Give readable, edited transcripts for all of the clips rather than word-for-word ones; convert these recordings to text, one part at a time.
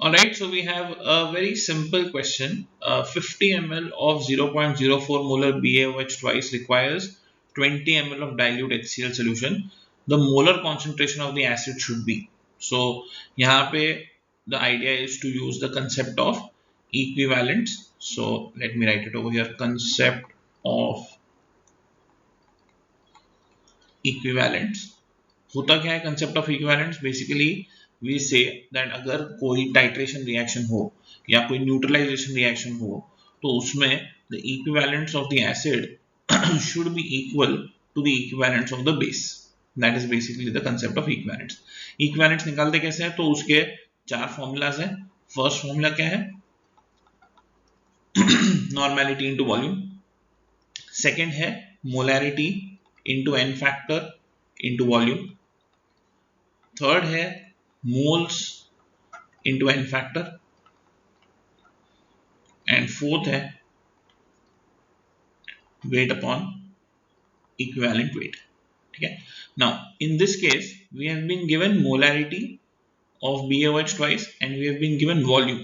Alright, so we have a very simple question. 50 ml of 0.04 molar BaOH twice requires 20 ml of dilute HCl solution. The molar concentration of the acid should be. So, यहाँ पे the idea is to use the concept of equivalence. So, let me write it over here. Concept of equivalence. होता क्या है concept of equivalence? Basically we say that अगर कोई titration reaction हो या कोई न्यूट्रलाइजेशन रिएक्शन हो तो उसमें the equivalence of the acid should be equal to the equivalence of the base. That is basically the concept of equivalence. Equivalence निकालते कैसे हैं? तो उसके चार फॉर्मूलाज हैं. फर्स्ट फॉर्मूला क्या है? Normality into volume. सेकंड है molarity into n factor into volume. Third है moles into n factor and fourth है वेट अपॉन इक्विवेलेंट वेट. ठीक है. Now in this case we have been given molarity of BaOH twice and we have been given volume,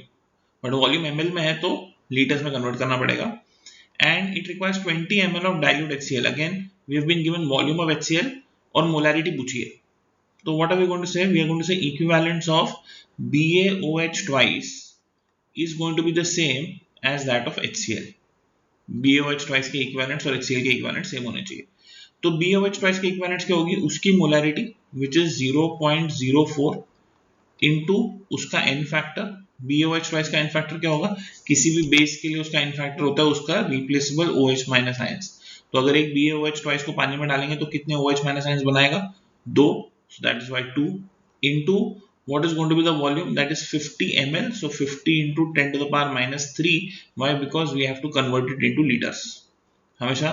but volume ml में है तो litres में convert करना पड़ेगा. And it requires 20 ml of dilute HCl. Again we have been given volume of HCl और molarity पूछी है. So what are we going to say? We are going to say equivalence of BaOH twice is going to be the same as that of HCl. BaOH twice के equivalents और HCl के equivalents same होने चाहिए. तो BaOH twice के equivalents क्या होगी? उसकी molarity which is 0.04 into उसका n factor. BaOH twice का n factor क्या होगा? किसी भी base के लिए उसका n factor होता है उसका replaceable OH minus ions. तो अगर एक BaOH twice को पानी में डालेंगे तो कितने OH minus ions बनाएगा? 2. So that is why 2 into what is going to be the volume? That is 50 ml. So 50 into 10 to the power minus 3. Why? Because we have to convert it into liters. हमेशा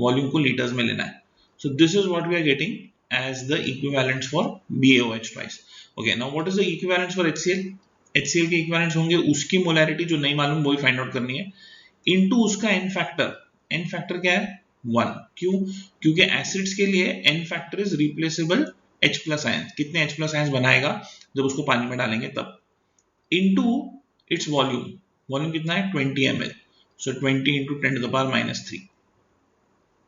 volume को liters में लेना है. So this is what we are getting as the equivalence for BaOH twice. Okay. Now what is the equivalence for HCl? HCl के equivalence होंगे उसकी molarity जो नहीं मालूम वो ही find out करनी है into उसका n factor. n factor क्या है? 1. क्यों? क्योंकि acids के लिए n factor is replaceable H plus ions. कितने H प्लस आयंस बनाएगा जब उसको पानी में डालेंगे तब. Into its volume. वॉल्यूम कितना है? 20 ml. So 20 into 10 to the power minus 3.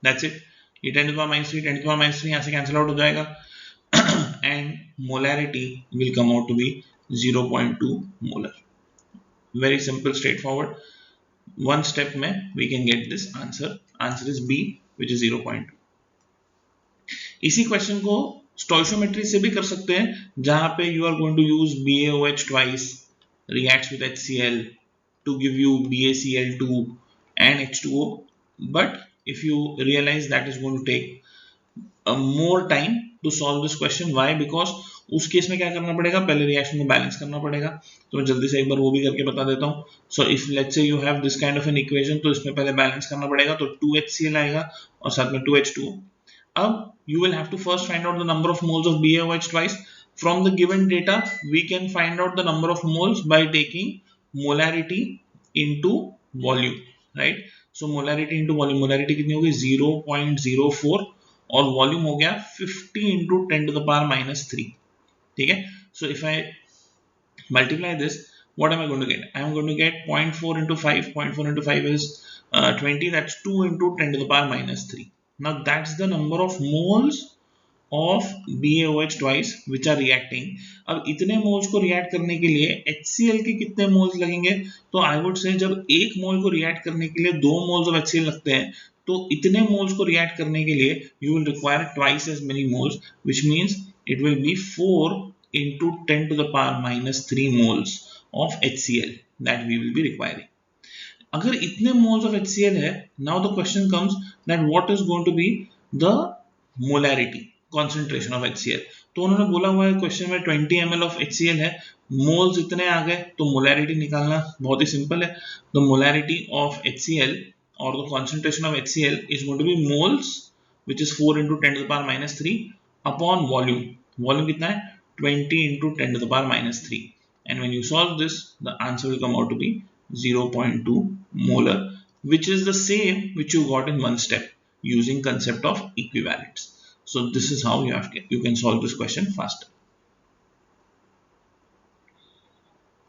That's it. ये 10 to the power minus 3 10 to the power minus 3 यहाँ से कैंसिल आउट हो जाएगा and molarity will come out to be 0.2 molar. Very simple straight forward. One step में we can get this answer. Answer is B which is 0.2. इसी question को stoichiometry से भी कर सकते हैं जहां पे you are going to use BaOH twice reacts with HCl to give you BaCl2 and H2O, but if you realize that is going to take more time to solve this question. Why? Because उस case में क्या करना पड़ेगा? पहले reaction को balance करना पड़ेगा. तो मैं जल्दी से एक बार वो भी करके बता देता हूँ. So if let's say you have this kind of an equation तो इसमें पहले बैलेंस करना पड़ेगा. तो 2HCl आएगा और साथ में 2H2O. अब you will have to first find out the number of moles of BaOH twice. From the given data, we can find out the number of moles by taking molarity into volume, right? So molarity into volume. Molarity कितनी होगी? 0.04 और volume हो गया 50 into 10 to the power minus 3. ठीक है? So if I multiply this, what am I going to get? I am going to get 0.4 into 5. 0.4 into 5 is 20. That's 2 into 10 to the power minus 3. Now that's the number of moles of BaOH twice which are reacting. अब इतने moles को react करने के लिए HCl के कितने moles लगेंगे? तो आई वुड से जब एक मोल को रिएक्ट करने के लिए 2 मोल्स ऑफ HCl लगते हैं तो इतने मोल्स को रिएक्ट करने के लिए you will require twice as many moles, which means it will be 4 into 10 to the power minus 3 moles of HCl that we will be requiring. अगर इतने मोल्स ऑफ HCl है, now the question comes that what is going to be the molarity concentration of HCl. तो उन्होंने बोला हुआ है question में 20 ml of HCl है, मोल्स इतने आ गए तो मोलैरिटी निकालना बहुत ही सिंपल है. The molarity of HCl or the concentration of HCl is going to be moles which is 4 into 10 to the power minus 3 upon volume. Volume कितना है? 20 into 10 to the power minus 3. And when you solve this, the answer will come out to be 0.2 molar, which is the same which you got in one step using concept of equivalence. So this is how you can solve this question faster.